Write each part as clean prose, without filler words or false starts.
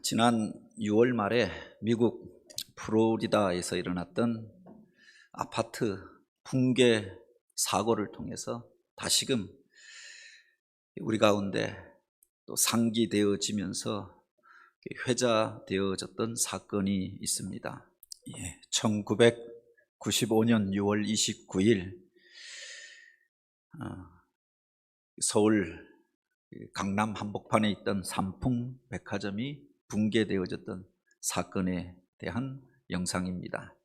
지난 6월 말에 미국 플로리다에서 일어났던 아파트 붕괴 사고를 통해서 다시금 우리 가운데 또 상기되어지면서 회자되어졌던 사건이 있습니다. 1995년 6월 29일 서울 강남 한복판에 있던 삼풍 백화점이 붕괴되어졌던 사건에 대한 영상입니다.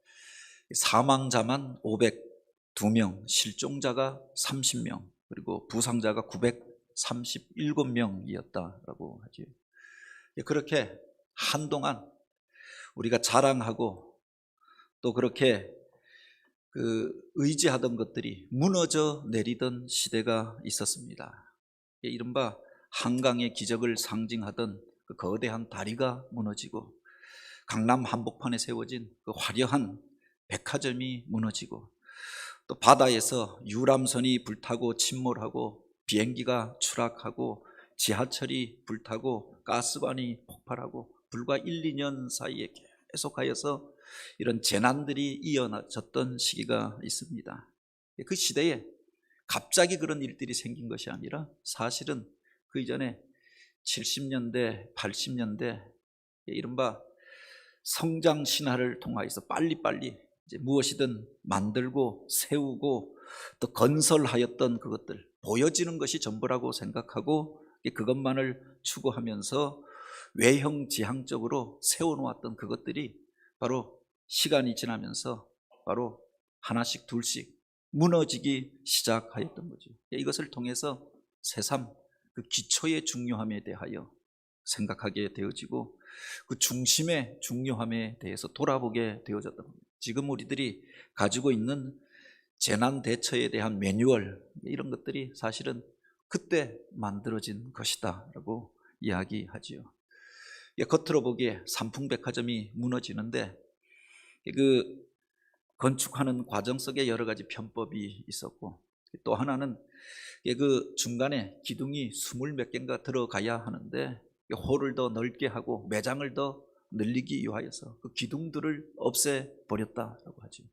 사망자만 502명, 실종자가 30명, 그리고 부상자가 937명이었다라고 하죠. 그렇게 한동안 우리가 자랑하고 또 그렇게 의지하던 것들이 무너져 내리던 시대가 있었습니다. 이른바 한강의 기적을 상징하던 그 거대한 다리가 무너지고 강남 한복판에 세워진 그 화려한 백화점이 무너지고 또 바다에서 유람선이 불타고 침몰하고 비행기가 추락하고 지하철이 불타고 가스관이 폭발하고 불과 1, 2년 사이에 계속하여서 이런 재난들이 이어졌던 시기가 있습니다. 그 시대에 갑자기 그런 일들이 생긴 것이 아니라 사실은 그 이전에 70년대, 80년대 이른바 성장 신화를 통하여서 빨리빨리 이제 무엇이든 만들고 세우고 또 건설하였던 그것들, 보여지는 것이 전부라고 생각하고 그것만을 추구하면서 외형지향적으로 세워놓았던 그것들이 바로 시간이 지나면서 바로 하나씩 둘씩 무너지기 시작하였던 거죠. 이것을 통해서 새삼 그 기초의 중요함에 대하여 생각하게 되어지고 그 중심의 중요함에 대해서 돌아보게 되어졌던 겁니다. 지금 우리들이 가지고 있는 재난 대처에 대한 매뉴얼, 이런 것들이 사실은 그때 만들어진 것이다 라고 이야기하지요. 겉으로 보기에 삼풍백화점이 무너지는데 그 건축하는 과정 속에 여러 가지 편법이 있었고 또 하나는 그 중간에 기둥이 20몇 개인가 들어가야 하는데 홀을 더 넓게 하고 매장을 더 늘리기 위하여서 그 기둥들을 없애버렸다라고 하죠.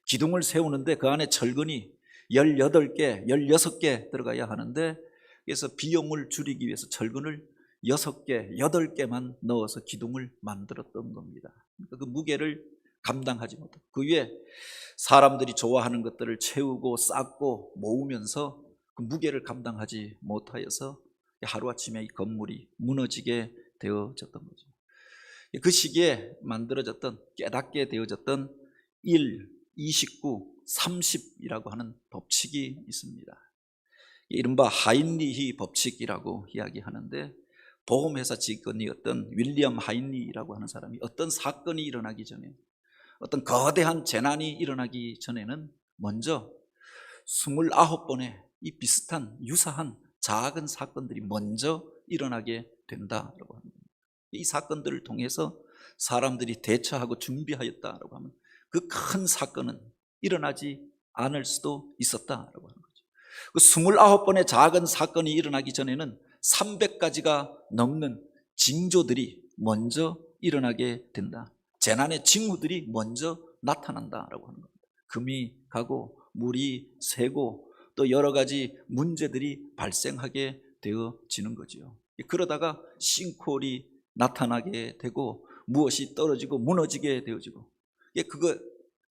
기둥을 세우는데 그 안에 철근이 18개, 16개 들어가야 하는데 그래서 비용을 줄이기 위해서 철근을 6개, 8개만 넣어서 기둥을 만들었던 겁니다. 그러니까 그 무게를 감당하지 못하고 그 위에 사람들이 좋아하는 것들을 채우고 쌓고 모으면서 그 무게를 감당하지 못하여서 하루아침에 이 건물이 무너지게 되어졌던 거죠. 그 시기에 만들어졌던, 깨닫게 되어졌던 1, 29, 30이라고 하는 법칙이 있습니다. 이른바 하인리히 법칙이라고 이야기하는데 보험회사 직원이었던 윌리엄 하인리라고 하는 사람이 어떤 사건이 일어나기 전에, 어떤 거대한 재난이 일어나기 전에는 먼저 29번의 이 비슷한 유사한 작은 사건들이 먼저 일어나게 된다라고 합니다. 이 사건들을 통해서 사람들이 대처하고 준비하였다라고 하면 그 큰 사건은 일어나지 않을 수도 있었다라고 하는 거죠. 그 29번의 작은 사건이 일어나기 전에는 300가지가 넘는 징조들이 먼저 일어나게 된다. 재난의 징후들이 먼저 나타난다라고 하는 겁니다. 금이 가고 물이 새고 또 여러 가지 문제들이 발생하게 되어지는 거죠. 그러다가 싱크홀이 나타나게 되고 무엇이 떨어지고 무너지게 되어지고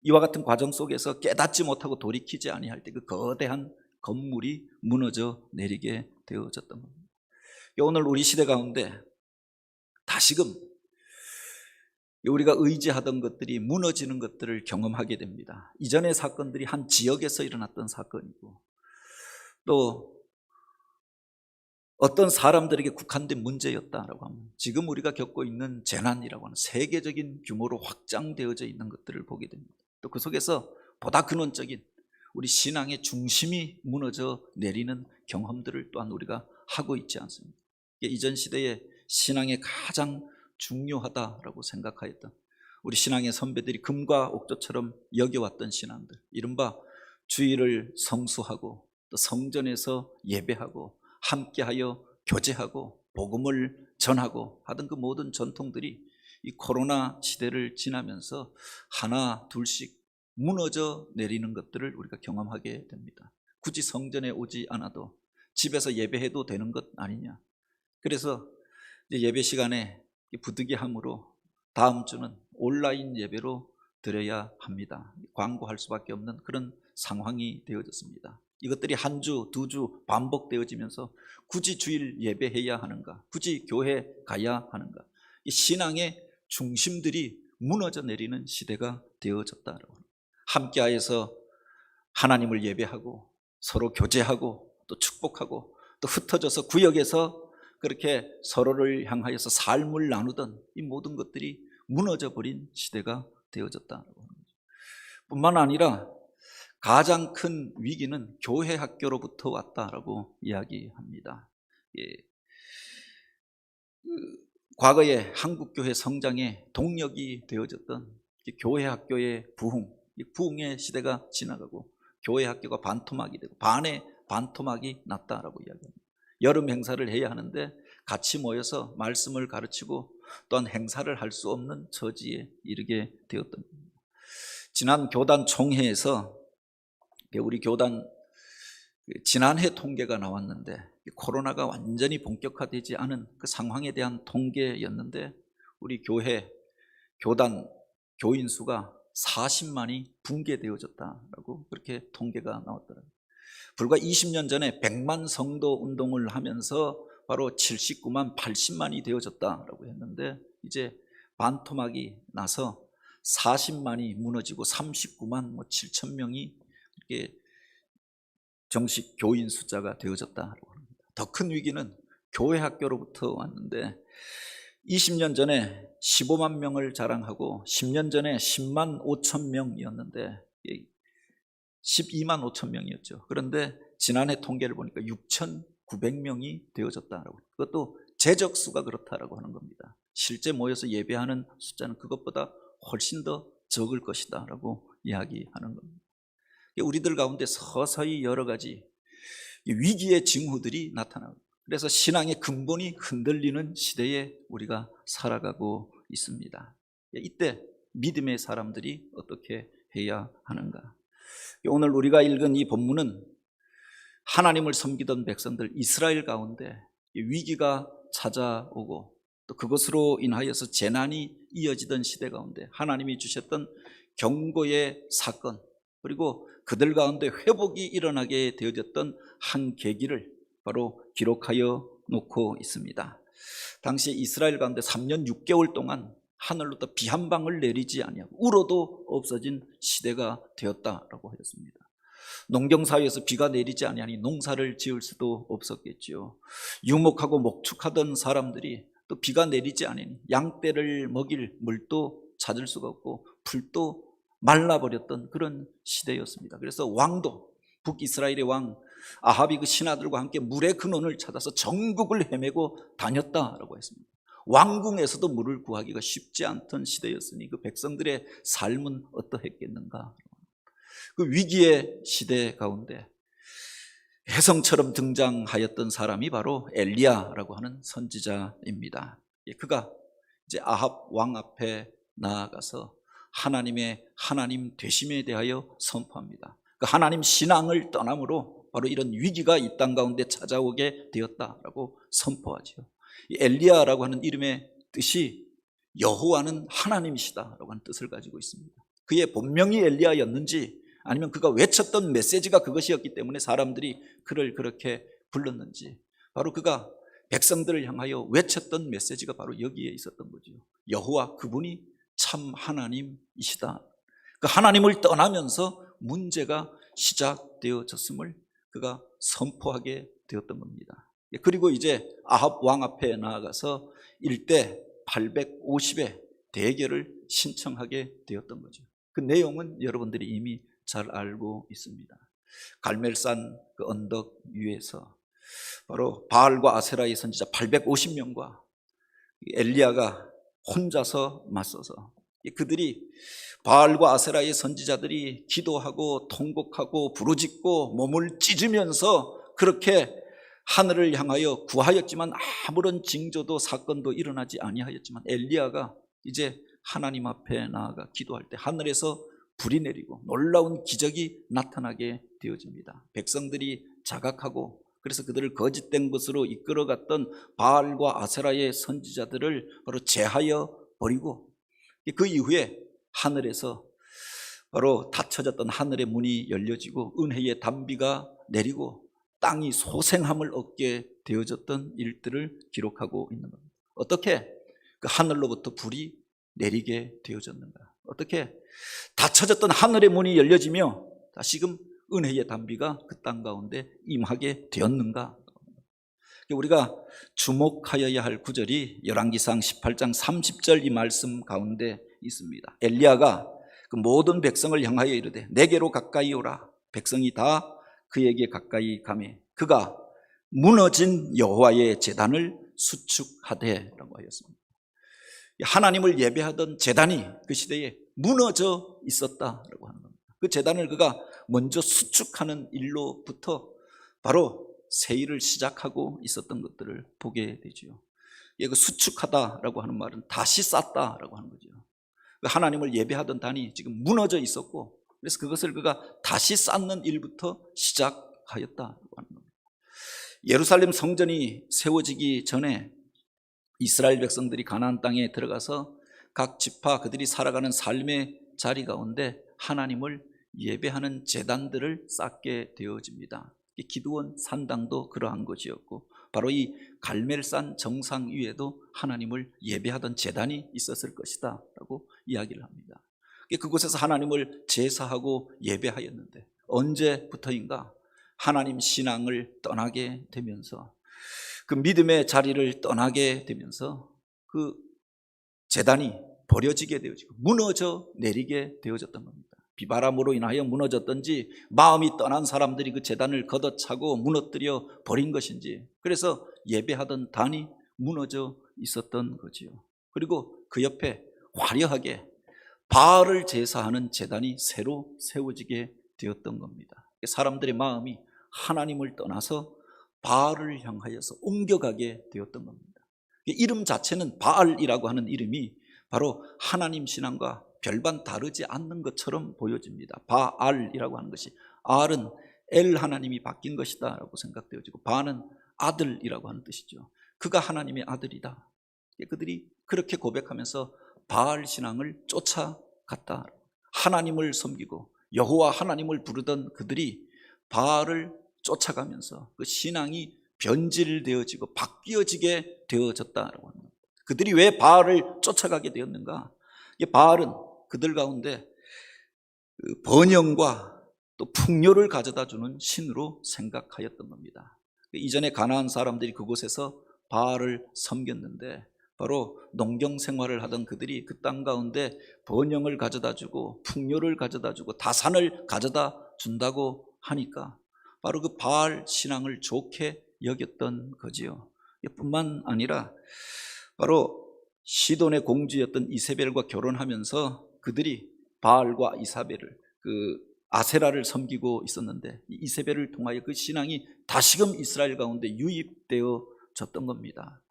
이와 같은 과정 속에서 깨닫지 못하고 돌이키지 아니할 때 그 거대한 건물이 무너져 내리게 되어졌던 겁니다. 오늘 우리 시대 가운데 다시금 우리가 의지하던 것들이 무너지는 것들을 경험하게 됩니다. 이전의 사건들이 한 지역에서 일어났던 사건이고 또 어떤 사람들에게 국한된 문제였다라고 하면 지금 우리가 겪고 있는 재난이라고 하는 세계적인 규모로 확장되어져 있는 것들을 보게 됩니다. 또 그 속에서 보다 근원적인 우리 신앙의 중심이 무너져 내리는 경험들을 또한 우리가 하고 있지 않습니까? 이전 시대의 신앙의 가장 중요하다라고 생각하였던 우리 신앙의 선배들이 금과 옥조처럼 여겨왔던 신앙들, 이른바 주일을 성수하고 또 성전에서 예배하고 함께하여 교제하고 복음을 전하고 하던 그 모든 전통들이 이 코로나 시대를 지나면서 하나 둘씩 무너져 내리는 것들을 우리가 경험하게 됩니다. 굳이 성전에 오지 않아도 집에서 예배해도 되는 것 아니냐. 그래서 이제 예배 시간에 부득이함으로 다음 주는 온라인 예배로 드려야 합니다. 광고할 수밖에 없는 그런 상황이 되어졌습니다. 이것들이 한 주, 두 주 반복되어지면서 굳이 주일 예배해야 하는가? 굳이 교회 가야 하는가? 이 신앙의 중심들이 무너져 내리는 시대가 되어졌다라고. 함께하여서 하나님을 예배하고 서로 교제하고 또 축복하고 또 흩어져서 구역에서 그렇게 서로를 향하여서 삶을 나누던 이 모든 것들이 무너져 버린 시대가 되어졌다라고 하는 거죠. 뿐만 아니라 가장 큰 위기는 교회 학교로부터 왔다라고 이야기합니다. 과거에 한국교회 성장의 동력이 되어졌던 교회 학교의 부흥의 시대가 지나가고 교회 학교가 반토막이 되고 반의 반토막이 났다라고 이야기합니다. 여름 행사를 해야 하는데 같이 모여서 말씀을 가르치고 또한 행사를 할 수 없는 처지에 이르게 되었던 겁니다. 지난 교단 총회에서 우리 교단 지난해 통계가 나왔는데 코로나가 완전히 본격화되지 않은 그 상황에 대한 통계였는데 우리 교단 교인 수가 40만이 붕괴되어졌다라고 그렇게 통계가 나왔더라고요. 불과 20년 전에 100만 성도 운동을 하면서 바로 79만 80만이 되어졌다라고 했는데 이제 반토막이 나서 40만이 무너지고 39만 7천 명이 이렇게 정식 교인 숫자가 되어졌다고 합니다. 더 큰 위기는 교회 학교로부터 왔는데 20년 전에 15만 명을 자랑하고 10년 전에 10만 5천 명이었는데 12만 5천 명이었죠. 그런데 지난해 통계를 보니까 6,900명이 되어졌다라고. 그것도 재적수가 그렇다라고 하는 겁니다. 실제 모여서 예배하는 숫자는 그것보다 훨씬 더 적을 것이다라고 이야기하는 겁니다. 우리들 가운데 서서히 여러 가지 위기의 징후들이 나타나고 그래서 신앙의 근본이 흔들리는 시대에 우리가 살아가고 있습니다. 이때 믿음의 사람들이 어떻게 해야 하는가? 오늘 우리가 읽은 이 본문은 하나님을 섬기던 백성들 이스라엘 가운데 위기가 찾아오고 또 그것으로 인하여서 재난이 이어지던 시대 가운데 하나님이 주셨던 경고의 사건 그리고 그들 가운데 회복이 일어나게 되어졌던 한 계기를 바로 기록하여 놓고 있습니다. 당시 이스라엘 가운데 3년 6개월 동안 하늘로부터 비 한 방울 내리지 아니하고 울어도 없어진 시대가 되었다라고 하였습니다. 농경사회에서 비가 내리지 아니하니 농사를 지을 수도 없었겠죠. 유목하고 목축하던 사람들이 또 비가 내리지 아니하니 양떼를 먹일 물도 찾을 수가 없고 풀도 말라버렸던 그런 시대였습니다. 그래서 왕도 북이스라엘의 왕 아합이 그 신하들과 함께 물의 근원을 찾아서 전국을 헤매고 다녔다라고 했습니다. 왕궁에서도 물을 구하기가 쉽지 않던 시대였으니 그 백성들의 삶은 어떠했겠는가. 그 위기의 시대 가운데 혜성처럼 등장하였던 사람이 바로 엘리야라고 하는 선지자입니다. 그가 이제 아합 왕 앞에 나아가서 하나님 되심에 대하여 선포합니다. 그 하나님 신앙을 떠남으로 바로 이런 위기가 이 땅 가운데 찾아오게 되었다라고 선포하죠. 이 엘리야라고 하는 이름의 뜻이 여호와는 하나님이시다라고 하는 뜻을 가지고 있습니다. 그의 본명이 엘리야였는지 아니면 그가 외쳤던 메시지가 그것이었기 때문에 사람들이 그를 그렇게 불렀는지 바로 그가 백성들을 향하여 외쳤던 메시지가 바로 여기에 있었던 거죠. 여호와 그분이 참 하나님이시다. 그 하나님을 떠나면서 문제가 시작되어졌음을 그가 선포하게 되었던 겁니다. 그리고 이제 아합 왕 앞에 나아가서 일대 850의 대결을 신청하게 되었던 거죠. 그 내용은 여러분들이 이미 잘 알고 있습니다. 갈멜산 그 언덕 위에서 바로 바알과 아세라의 선지자 850명과 엘리야가 혼자서 맞서서 그들이 바알과 아세라의 선지자들이 기도하고 통곡하고 부르짖고 몸을 찢으면서 그렇게 하늘을 향하여 구하였지만 아무런 징조도 사건도 일어나지 아니하였지만 엘리야가 이제 하나님 앞에 나아가 기도할 때 하늘에서 불이 내리고 놀라운 기적이 나타나게 되어집니다. 백성들이 자각하고 그래서 그들을 거짓된 것으로 이끌어갔던 바알과 아세라의 선지자들을 바로 제하여 버리고 그 이후에 하늘에서 바로 닫혀졌던 하늘의 문이 열려지고 은혜의 단비가 내리고 땅이 소생함을 얻게 되어졌던 일들을 기록하고 있는 겁니다. 어떻게 그 하늘로부터 불이 내리게 되어졌는가? 어떻게 닫혀졌던 하늘의 문이 열려지며 다시금 은혜의 단비가 그 땅 가운데 임하게 되었는가? 우리가 주목하여야 할 구절이 열왕기상 18장 30절 이 말씀 가운데 있습니다. 엘리야가 그 모든 백성을 향하여 이르되 내게로 가까이 오라. 백성이 다 그에게 가까이 가매 그가 무너진 여호와의 제단을 수축하되라고 하였습니다. 하나님을 예배하던 제단이 그 시대에 무너져 있었다라고 하는 겁니다. 그 제단을 그가 먼저 수축하는 일로부터 바로 세일을 시작하고 있었던 것들을 보게 되죠. 그 수축하다라고 하는 말은 다시 쌓다라고 하는 거죠. 하나님을 예배하던 단이 지금 무너져 있었고 그래서 그것을 그가 다시 쌓는 일부터 시작하였다라고 하는 겁니다. 예루살렘 성전이 세워지기 전에 이스라엘 백성들이 가나안 땅에 들어가서 각 지파 그들이 살아가는 삶의 자리 가운데 하나님을 예배하는 제단들을 쌓게 되어집니다. 기드온 산당도 그러한 것이었고 바로 이 갈멜산 정상 위에도 하나님을 예배하던 제단이 있었을 것이다 라고 이야기를 합니다. 그곳에서 하나님을 제사하고 예배하였는데 언제부터인가 하나님 신앙을 떠나게 되면서 그 믿음의 자리를 떠나게 되면서 그 제단이 버려지게 되어지고 무너져 내리게 되어졌던 겁니다. 비바람으로 인하여 무너졌던지 마음이 떠난 사람들이 그 제단을 걷어차고 무너뜨려 버린 것인지 그래서 예배하던 단이 무너져 있었던 거지요. 그리고 그 옆에 화려하게 바알을 제사하는 제단이 새로 세워지게 되었던 겁니다. 사람들의 마음이 하나님을 떠나서 바알을 향하여서 옮겨가게 되었던 겁니다. 이름 자체는 바알이라고 하는 이름이 바로 하나님 신앙과 별반 다르지 않는 것처럼 보여집니다. 바알이라고 하는 것이 알은 엘 하나님이 바뀐 것이다 라고 생각되어지고 바는 아들이라고 하는 뜻이죠. 그가 하나님의 아들이다. 그들이 그렇게 고백하면서 바알 신앙을 쫓아갔다. 하나님을 섬기고 여호와 하나님을 부르던 그들이 바알을 쫓아가면서 그 신앙이 변질되어지고 바뀌어지게 되어졌다라고 합니다. 그들이 왜 바알을 쫓아가게 되었는가? 바알은 그들 가운데 번영과 또 풍요를 가져다 주는 신으로 생각하였던 겁니다. 이전에 가나안 사람들이 그곳에서 바알을 섬겼는데 바로 농경 생활을 하던 그들이 그 땅 가운데 번영을 가져다 주고 풍요를 가져다 주고 다산을 가져다 준다고 하니까 바로 그 바알 신앙을 좋게 여겼던 거지요. 뿐만 아니라 바로 시돈의 공주였던 이세벨과 결혼하면서 그들이 바알과 이사벨을 그 아세라를 섬기고 있었는데 이세벨을 통하여 그 신앙이 다시금 이스라엘 가운데 유입되어졌던 겁니다.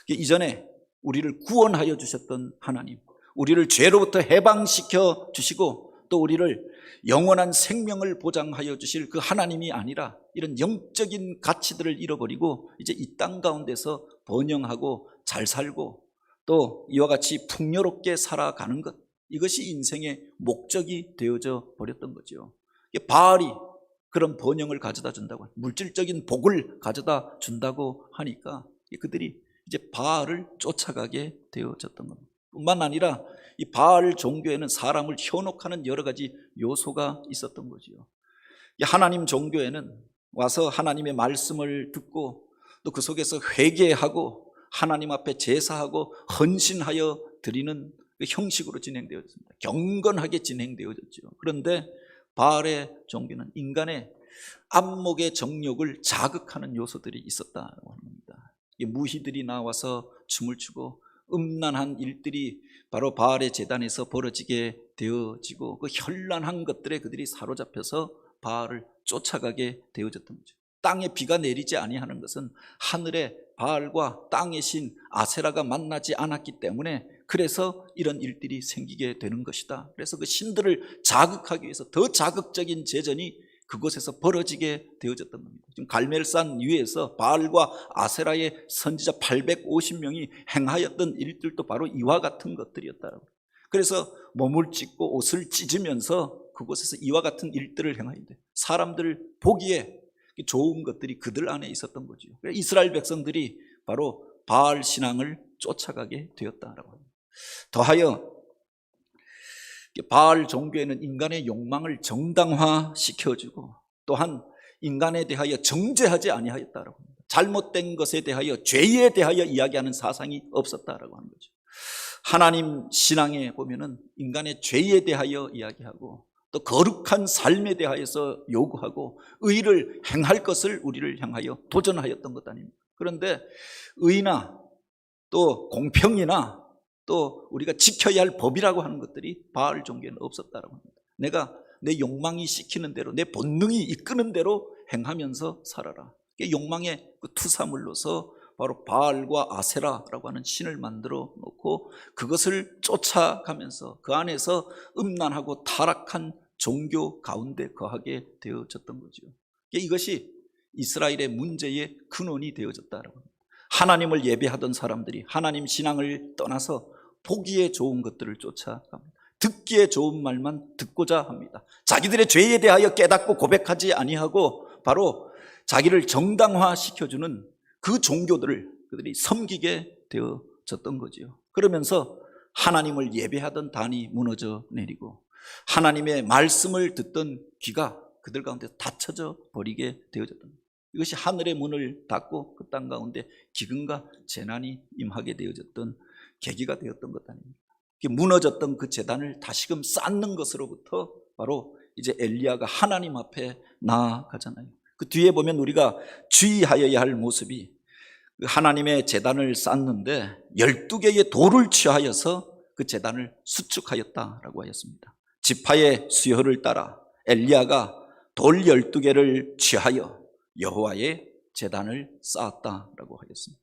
이전에 우리를 구원하여 주셨던 하나님, 우리를 죄로부터 해방시켜 주시고 또 우리를 영원한 생명을 보장하여 주실 그 하나님이 아니라 이런 영적인 가치들을 잃어버리고 이제 이 땅 가운데서 번영하고 잘 살고 또 이와 같이 풍요롭게 살아가는 것, 이것이 인생의 목적이 되어져 버렸던 거죠. 바알이 그런 번영을 가져다 준다고, 물질적인 복을 가져다 준다고 하니까 그들이 이제 바알을 쫓아가게 되어졌던 겁니다. 뿐만 아니라 이 바알 종교에는 사람을 현혹하는 여러 가지 요소가 있었던 거지요. 하나님 종교에는 와서 하나님의 말씀을 듣고 또 그 속에서 회개하고 하나님 앞에 제사하고 헌신하여 드리는 그 형식으로 진행되었습니다. 경건하게 진행되어졌죠. 그런데 바알의 종교는 인간의 안목의 정욕을 자극하는 요소들이 있었다고 합니다. 무희들이 나와서 춤을 추고 음란한 일들이 바로 바알의 제단에서 벌어지게 되어지고 그 현란한 것들에 그들이 사로잡혀서 바알을 쫓아가게 되어졌던 거죠. 땅에 비가 내리지 아니하는 것은 하늘의 바알과 땅의 신 아세라가 만나지 않았기 때문에 그래서 이런 일들이 생기게 되는 것이다. 그래서 그 신들을 자극하기 위해서 더 자극적인 제전이 그곳에서 벌어지게 되어졌던 겁니다. 지금 갈멜산 위에서 바알과 아세라의 선지자 850명이 행하였던 일들도 바로 이와 같은 것들이었다고. 그래서 몸을 찢고 옷을 찢으면서 그곳에서 이와 같은 일들을 행하는데 사람들 보기에 좋은 것들이 그들 안에 있었던 거죠. 이스라엘 백성들이 바로 바알 신앙을 쫓아가게 되었다라고 합니다. 더하여 바알 종교에는 인간의 욕망을 정당화시켜주고 또한 인간에 대하여 정죄하지 아니하였다라고 합니다. 잘못된 것에 대하여 죄에 대하여 이야기하는 사상이 없었다라고 하는 거죠. 하나님 신앙에 보면은 인간의 죄에 대하여 이야기하고 또 거룩한 삶에 대하여서 요구하고 의를 행할 것을 우리를 향하여 도전하였던 것 아닙니까? 그런데 의나 또 공평이나 또 우리가 지켜야 할 법이라고 하는 것들이 바알 종교에는 없었다고 합니다. 내가 내 욕망이 시키는 대로 내 본능이 이끄는 대로 행하면서 살아라. 욕망의 그 투사물로서 바로 바알과 아세라라고 하는 신을 만들어 놓고 그것을 쫓아가면서 그 안에서 음란하고 타락한 종교 가운데 거하게 되어졌던 거죠. 이것이 이스라엘의 문제의 근원이 되어졌다라고 합니다. 하나님을 예배하던 사람들이 하나님 신앙을 떠나서 보기에 좋은 것들을 쫓아갑니다. 듣기에 좋은 말만 듣고자 합니다. 자기들의 죄에 대하여 깨닫고 고백하지 아니하고 바로 자기를 정당화시켜주는 그 종교들을 그들이 섬기게 되어졌던 거지요. 그러면서 하나님을 예배하던 단이 무너져 내리고 하나님의 말씀을 듣던 귀가 그들 가운데 닫혀져 버리게 되어졌던 거예요. 이것이 하늘의 문을 닫고 그 땅 가운데 기근과 재난이 임하게 되어졌던 계기가 되었던 것 아닙니까? 무너졌던 그 제단을 다시금 쌓는 것으로부터 바로 이제 엘리야가 하나님 앞에 나아가잖아요. 그 뒤에 보면 우리가 주의하여야 할 모습이 하나님의 제단을 쌓는데 12개의 돌을 취하여서 그 제단을 수축하였다라고 하였습니다. 지파의 수요를 따라 엘리야가 돌 12개를 취하여 여호와의 제단을 쌓았다라고 하였습니다.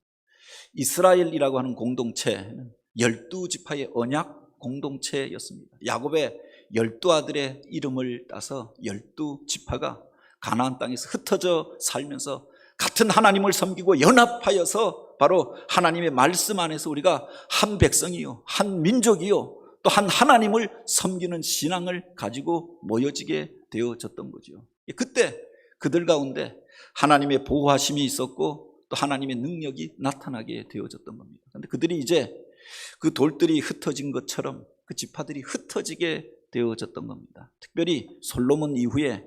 이스라엘이라고 하는 공동체는 12지파의 언약 공동체였습니다. 야곱의 12아들의 이름을 따서 12지파가 가나안 땅에서 흩어져 살면서 같은 하나님을 섬기고 연합하여서 바로 하나님의 말씀 안에서 우리가 한 백성이요 한 민족이요 또 한 하나님을 섬기는 신앙을 가지고 모여지게 되어졌던 거죠. 그때 그들 가운데 하나님의 보호하심이 있었고 또 하나님의 능력이 나타나게 되어졌던 겁니다. 그런데 그들이 이제 그 돌들이 흩어진 것처럼 그 지파들이 흩어지게 되어졌던 겁니다. 특별히 솔로몬 이후에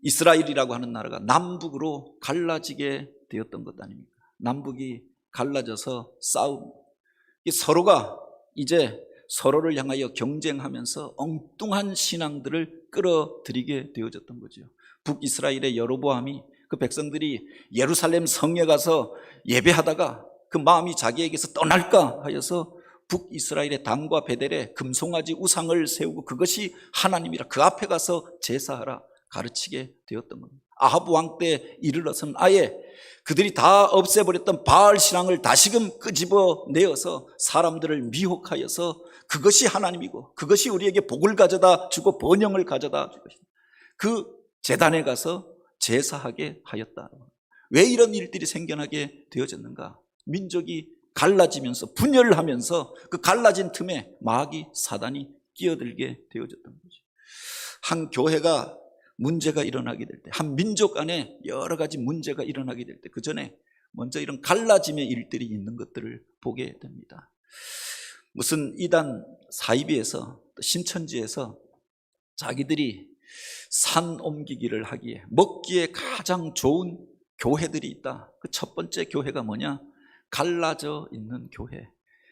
이스라엘이라고 하는 나라가 남북으로 갈라지게 되었던 것 아닙니까? 남북이 갈라져서 싸움, 서로가 이제 서로를 향하여 경쟁하면서 엉뚱한 신앙들을 끌어들이게 되어졌던 거죠. 북이스라엘의 여로보암이 그 백성들이 예루살렘 성에 가서 예배하다가 그 마음이 자기에게서 떠날까 하여서 북이스라엘의 단과 베델에 금송아지 우상을 세우고 그것이 하나님이라 그 앞에 가서 제사하라 가르치게 되었던 겁니다. 아합 왕 때 이르러서는 아예 그들이 다 없애버렸던 바알 신앙을 다시금 끄집어내어서 사람들을 미혹하여서 그것이 하나님이고 그것이 우리에게 복을 가져다 주고 번영을 가져다 줄 것이다. 그 제단에 가서 제사하게 하였다. 왜 이런 일들이 생겨나게 되어졌는가? 민족이 갈라지면서 분열하면서 그 갈라진 틈에 마귀 사단이 끼어들게 되어졌던 거죠. 한 교회가 문제가 일어나게 될 때, 한 민족 안에 여러 가지 문제가 일어나게 될 때 그 전에 먼저 이런 갈라짐의 일들이 있는 것들을 보게 됩니다. 무슨 이단 사이비에서 신천지에서 자기들이 산 옮기기를 하기에 먹기에 가장 좋은 교회들이 있다. 그 첫 번째 교회가 뭐냐? 갈라져 있는 교회,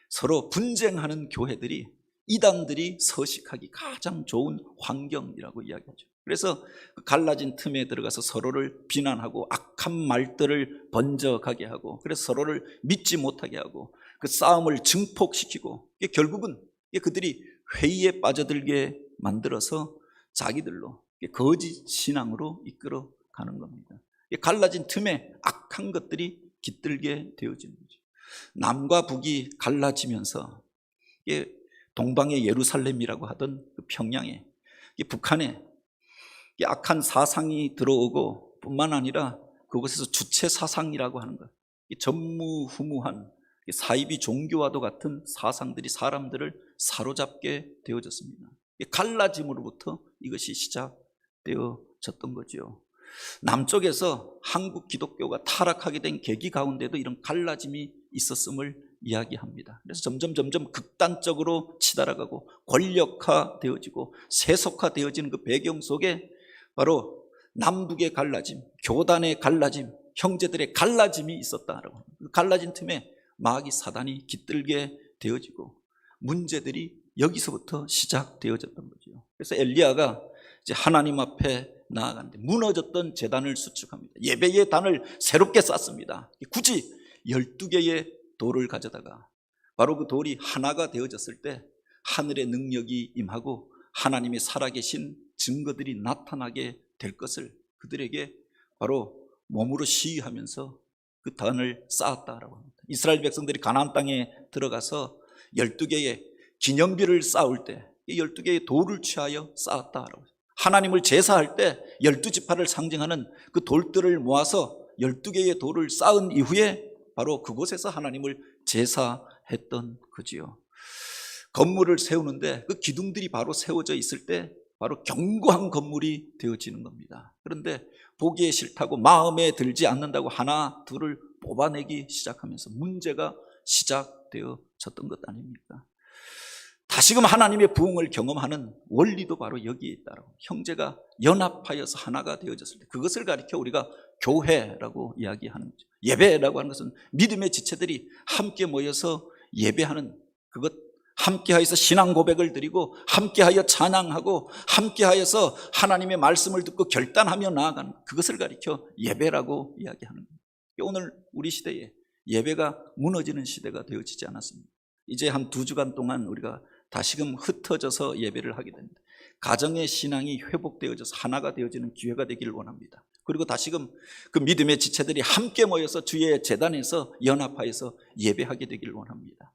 서로 분쟁하는 교회들이 이단들이 서식하기 가장 좋은 환경이라고 이야기하죠. 그래서 그 갈라진 틈에 들어가서 서로를 비난하고 악한 말들을 번져가게 하고 그래서 서로를 믿지 못하게 하고 그 싸움을 증폭시키고 결국은 그들이 회의에 빠져들게 만들어서 자기들로 거짓 신앙으로 이끌어 가는 겁니다. 갈라진 틈에 악한 것들이 깃들게 되어지는 거죠. 남과 북이 갈라지면서 동방의 예루살렘이라고 하던 그 평양에, 북한에 악한 사상이 들어오고 뿐만 아니라 그곳에서 주체 사상이라고 하는 것, 전무후무한 사이비 종교와도 같은 사상들이 사람들을 사로잡게 되어졌습니다. 갈라짐으로부터 이것이 시작되어졌던 거죠. 남쪽에서 한국 기독교가 타락하게 된 계기 가운데도 이런 갈라짐이 있었음을 이야기합니다. 그래서 점점 극단적으로 치달아가고 권력화되어지고 세속화되어지는 그 배경 속에 바로 남북의 갈라짐, 교단의 갈라짐, 형제들의 갈라짐이 있었다라고. 그 갈라진 틈에 마귀 사단이 깃들게 되어지고 문제들이 여기서부터 시작되어졌던 거죠. 그래서 엘리야가 이제 하나님 앞에 나아가는데 무너졌던 제단을 수축합니다. 예배의 단을 새롭게 쌓습니다. 굳이 12개의 돌을 가져다가 바로 그 돌이 하나가 되어졌을 때 하늘의 능력이 임하고 하나님의 살아계신 증거들이 나타나게 될 것을 그들에게 바로 몸으로 시위하면서 그 단을 쌓았다라고 합니다. 이스라엘 백성들이 가나안 땅에 들어가서 12개의 기념비를 쌓을 때 12개의 돌을 취하여 쌓았다라고. 하나님을 제사할 때 12지파를 상징하는 그 돌들을 모아서 12개의 돌을 쌓은 이후에 바로 그곳에서 하나님을 제사했던 거지요. 건물을 세우는데 그 기둥들이 바로 세워져 있을 때 바로 견고한 건물이 되어지는 겁니다. 그런데 보기에 싫다고 마음에 들지 않는다고 하나 둘을 뽑아내기 시작하면서 문제가 시작되어졌던 것 아닙니까? 다시금 하나님의 부흥을 경험하는 원리도 바로 여기에 있다라고. 형제가 연합하여서 하나가 되어졌을 때 그것을 가리켜 우리가 교회라고 이야기하는 거죠. 예배라고 하는 것은 믿음의 지체들이 함께 모여서 예배하는 그것, 함께하여서 신앙 고백을 드리고 함께하여 찬양하고 함께하여서 하나님의 말씀을 듣고 결단하며 나아가는 그것을 가리켜 예배라고 이야기하는 거예요. 오늘 우리 시대에 예배가 무너지는 시대가 되어지지 않았습니다. 이제 한 2주간 동안 우리가 다시금 흩어져서 예배를 하게 됩니다. 가정의 신앙이 회복되어져서 하나가 되어지는 기회가 되기를 원합니다. 그리고 다시금 그 믿음의 지체들이 함께 모여서 주의 제단에서 연합하여서 예배하게 되기를 원합니다.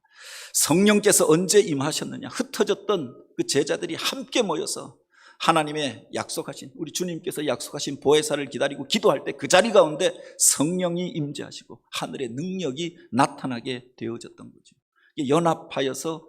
성령께서 언제 임하셨느냐? 흩어졌던 그 제자들이 함께 모여서 하나님의 약속하신, 우리 주님께서 약속하신 보혜사를 기다리고 기도할 때 그 자리 가운데 성령이 임재하시고 하늘의 능력이 나타나게 되어졌던 거죠. 연합하여서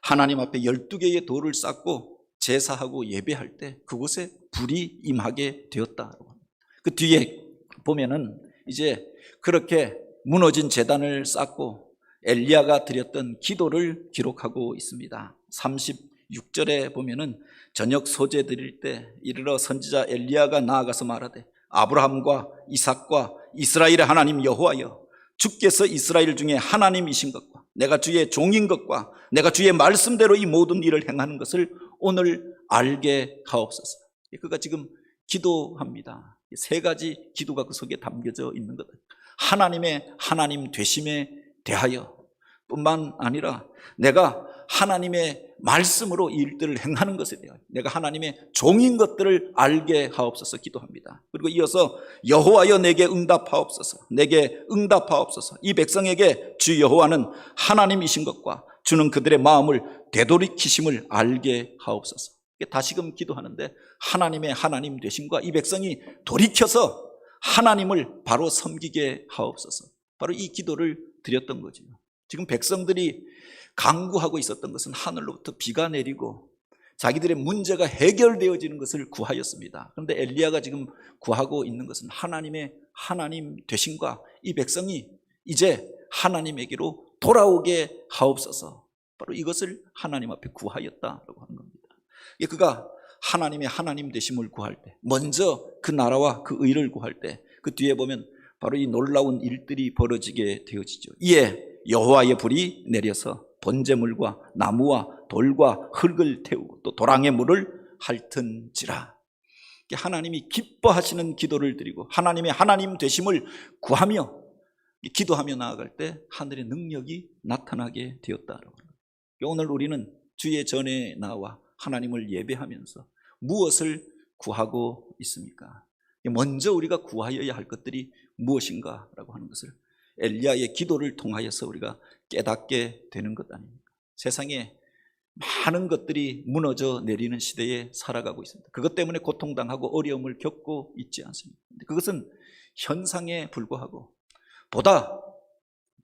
하나님 앞에 12개의 돌을 쌓고 제사하고 예배할 때 그곳에 불이 임하게 되었다고 합니다. 그 뒤에 보면은 이제 그렇게 무너진 제단을 쌓고 엘리야가 드렸던 기도를 기록하고 있습니다. 36절에 보면은 저녁 소재 드릴 때 이르러 선지자 엘리야가 나아가서 말하되 아브라함과 이삭과 이스라엘의 하나님 여호와여, 주께서 이스라엘 중에 하나님이신 것과 내가 주의 종인 것과 내가 주의 말씀대로 이 모든 일을 행하는 것을 오늘 알게 하옵소서. 그가 지금 기도합니다. 3가지 기도가 그 속에 담겨져 있는 것. 하나님의 하나님 되심에 대하여 뿐만 아니라 내가 하나님의 말씀으로 이 일들을 행하는 것에 대하여 내가 하나님의 종인 것들을 알게 하옵소서 기도합니다. 그리고 이어서 여호와여 내게 응답하옵소서, 내게 응답하옵소서. 이 백성에게 주 여호와는 하나님이신 것과 주는 그들의 마음을 되돌이키심을 알게 하옵소서. 다시금 기도하는데 하나님의 하나님 되심과 이 백성이 돌이켜서 하나님을 바로 섬기게 하옵소서. 바로 이 기도를 드렸던 거죠. 지금 백성들이 간구하고 있었던 것은 하늘로부터 비가 내리고 자기들의 문제가 해결되어지는 것을 구하였습니다. 그런데 엘리야가 지금 구하고 있는 것은 하나님의 하나님 되심과 이 백성이 이제 하나님에게로 돌아오게 하옵소서. 바로 이것을 하나님 앞에 구하였다라고 하는 겁니다. 그가 하나님의 하나님 되심을 구할 때, 먼저 그 나라와 그 의를 구할 때, 그 뒤에 보면 바로 이 놀라운 일들이 벌어지게 되어지죠. 이에 여호와의 불이 내려서 번제물과 나무와 돌과 흙을 태우고 또 도랑의 물을 핥은지라. 하나님이 기뻐하시는 기도를 드리고 하나님의 하나님 되심을 구하며 기도하며 나아갈 때 하늘의 능력이 나타나게 되었다라고. 오늘 우리는 주의 전에 나와 하나님을 예배하면서 무엇을 구하고 있습니까? 먼저 우리가 구하여야 할 것들이 무엇인가라고 하는 것을 엘리야의 기도를 통하여서 우리가 깨닫게 되는 것 아닙니까? 세상에 많은 것들이 무너져 내리는 시대에 살아가고 있습니다. 그것 때문에 고통당하고 어려움을 겪고 있지 않습니까? 그것은 현상에 불과하고 보다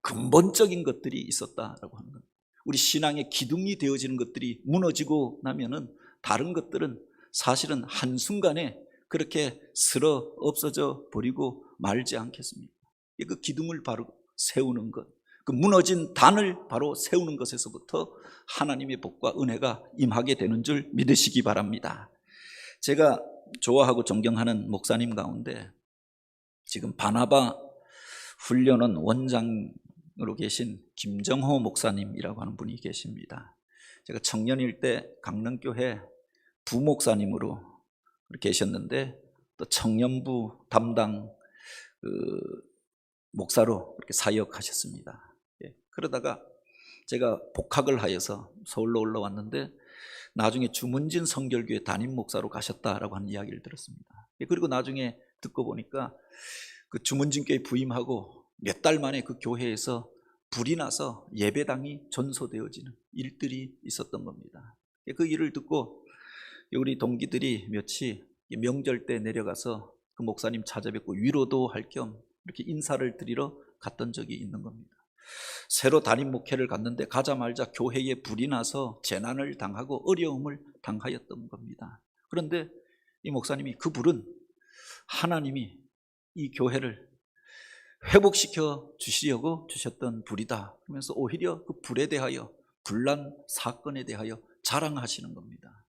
근본적인 것들이 있었다라고 하는 겁니다. 우리 신앙의 기둥이 되어지는 것들이 무너지고 나면은 다른 것들은 사실은 한순간에 그렇게 쓸어 없어져 버리고 말지 않겠습니까? 그 기둥을 바로 세우는 것, 그 무너진 단을 바로 세우는 것에서부터 하나님의 복과 은혜가 임하게 되는 줄 믿으시기 바랍니다. 제가 좋아하고 존경하는 목사님 가운데 지금 바나바 훈련원 원장으로 계신 김정호 목사님이라고 하는 분이 계십니다. 제가 청년일 때 강릉교회 부목사님으로 계셨는데 또 청년부 담당 목사로 그렇게 사역하셨습니다. 그러다가 제가 복학을 하여서 서울로 올라왔는데 나중에 주문진 성결교회 담임 목사로 가셨다라고 하는 이야기를 들었습니다. 그리고 나중에 듣고 보니까 그 주문진교회 부임하고 몇 달 만에 그 교회에서 불이 나서 예배당이 전소되어지는 일들이 있었던 겁니다. 그 일을 듣고 우리 동기들이 몇이 명절 때 내려가서 그 목사님 찾아뵙고 위로도 할 겸 이렇게 인사를 드리러 갔던 적이 있는 겁니다. 새로 담임 목회를 갔는데 가자마자 교회에 불이 나서 재난을 당하고 어려움을 당하였던 겁니다. 그런데 이 목사님이 그 불은 하나님이 이 교회를 회복시켜 주시려고 주셨던 불이다 그러면서 오히려 그 불에 대하여 불난 사건에 대하여 자랑하시는 겁니다.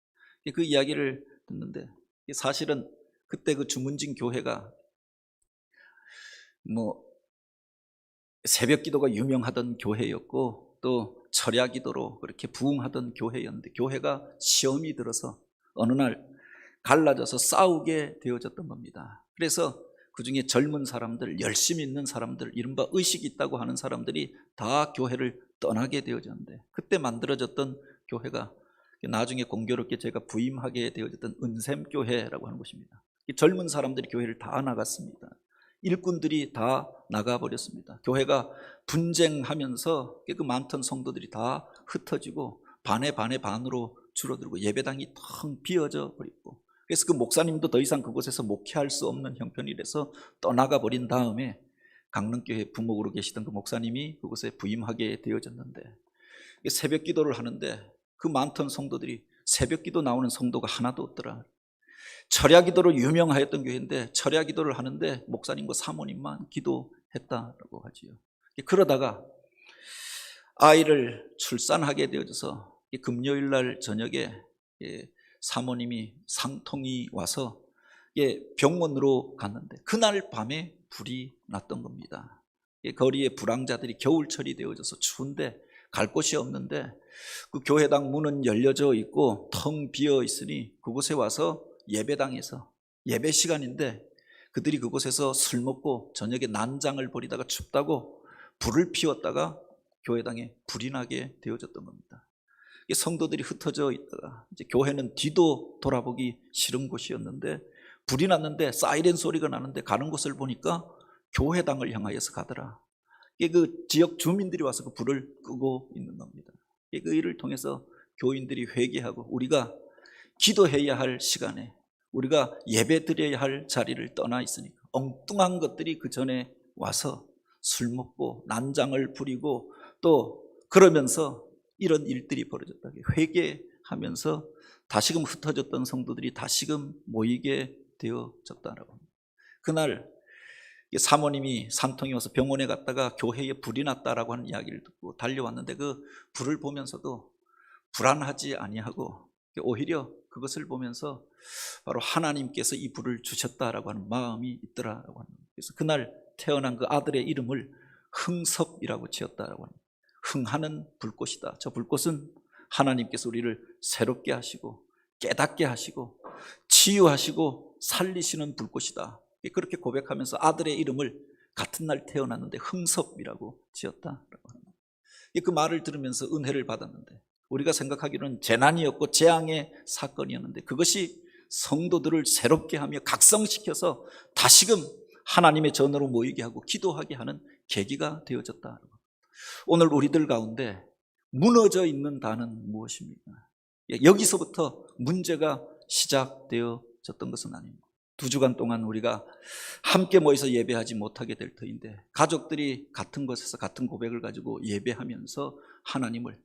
그 이야기를 듣는데 사실은 그때 그 주문진 교회가 새벽 기도가 유명하던 교회였고 또 철야 기도로 그렇게 부흥하던 교회였는데 교회가 시험이 들어서 어느 날 갈라져서 싸우게 되어졌던 겁니다. 그래서 그 중에 젊은 사람들, 열심히 있는 사람들, 이른바 의식이 있다고 하는 사람들이 다 교회를 떠나게 되어졌는데 그때 만들어졌던 교회가 나중에 공교롭게 제가 부임하게 되어졌던 은샘교회라고 하는 곳입니다. 젊은 사람들이 교회를 다 나갔습니다. 일꾼들이 다 나가버렸습니다. 교회가 분쟁하면서 그 많던 성도들이 다 흩어지고 반으로 줄어들고 예배당이 텅 비어져 버리고 그래서 그 목사님도 더 이상 그곳에서 목회할 수 없는 형편이라서 떠나가 버린 다음에 강릉교회 부목으로 계시던 그 목사님이 그곳에 부임하게 되어졌는데 새벽 기도를 하는데 그 많던 성도들이 새벽 기도 나오는 성도가 하나도 없더라. 철야 기도로 유명하였던 교회인데 철야 기도를 하는데 목사님과 사모님만 기도했다라고 하지요. 그러다가 아이를 출산하게 되어져서 금요일 날 저녁에 사모님이 상통이 와서 병원으로 갔는데 그날 밤에 불이 났던 겁니다. 거리에 불황자들이 겨울철이 되어져서 추운데 갈 곳이 없는데 그 교회당 문은 열려져 있고 텅 비어 있으니 그곳에 와서 예배당에서 예배 시간인데 그들이 그곳에서 술 먹고 저녁에 난장을 벌이다가 춥다고 불을 피웠다가 교회당에 불이 나게 되어졌던 겁니다. 성도들이 흩어져 있다가 이제 교회는 뒤도 돌아보기 싫은 곳이었는데 불이 났는데 사이렌 소리가 나는데 가는 곳을 보니까 교회당을 향하여서 가더라. 그 지역 주민들이 와서 그 불을 끄고 있는 겁니다. 그 일을 통해서 교인들이 회개하고 우리가 기도해야 할 시간에 우리가 예배 드려야 할 자리를 떠나 있으니까 엉뚱한 것들이 그 전에 와서 술 먹고 난장을 부리고 또 그러면서 이런 일들이 벌어졌다. 회개하면서 다시금 흩어졌던 성도들이 다시금 모이게 되어졌다라고 합니다. 그날 사모님이 산통이 와서 병원에 갔다가 교회에 불이 났다라고 하는 이야기를 듣고 달려왔는데 그 불을 보면서도 불안하지 아니하고 오히려 그것을 보면서 바로 하나님께서 이 불을 주셨다라고 하는 마음이 있더라라고 합니다. 그래서 그날 태어난 그 아들의 이름을 흥섭이라고 지었다라고 합니다. 흥하는 불꽃이다. 저 불꽃은 하나님께서 우리를 새롭게 하시고 깨닫게 하시고 치유하시고 살리시는 불꽃이다. 그렇게 고백하면서 아들의 이름을 같은 날 태어났는데 흥섭이라고 지었다라고 합니다. 그 말을 들으면서 은혜를 받았는데 우리가 생각하기로는 재난이었고 재앙의 사건이었는데 그것이 성도들을 새롭게 하며 각성시켜서 다시금 하나님의 전으로 모이게 하고 기도하게 하는 계기가 되어졌다. 오늘 우리들 가운데 무너져 있는 단은 무엇입니까? 여기서부터 문제가 시작되어졌던 것은 아닙니다. 2주간 동안 우리가 함께 모여서 예배하지 못하게 될 터인데, 가족들이 같은 곳에서 같은 고백을 가지고 예배하면서 하나님을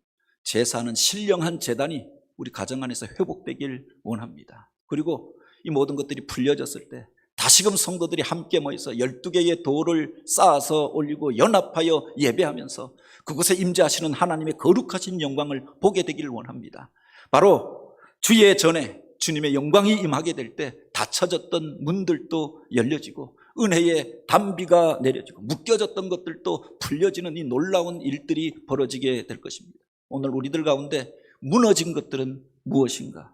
제사하는 신령한 제단이 우리 가정 안에서 회복되길 원합니다. 그리고 이 모든 것들이 풀려졌을 때 다시금 성도들이 함께 모여서 12개의 돌을 쌓아서 올리고 연합하여 예배하면서 그곳에 임재하시는 하나님의 거룩하신 영광을 보게 되기를 원합니다. 바로 주의 전에 주님의 영광이 임하게 될 때 닫혀졌던 문들도 열려지고 은혜의 단비가 내려지고 묶여졌던 것들도 풀려지는 이 놀라운 일들이 벌어지게 될 것입니다. 오늘 우리들 가운데 무너진 것들은 무엇인가?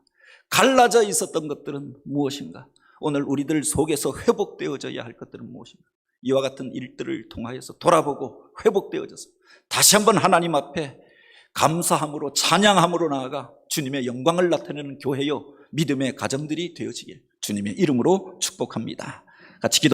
갈라져 있었던 것들은 무엇인가? 오늘 우리들 속에서 회복되어져야 할 것들은 무엇인가? 이와 같은 일들을 통하여서 돌아보고 회복되어져서 다시 한번 하나님 앞에 감사함으로 찬양함으로 나아가 주님의 영광을 나타내는 교회요 믿음의 가정들이 되어지길 주님의 이름으로 축복합니다. 같이 기도.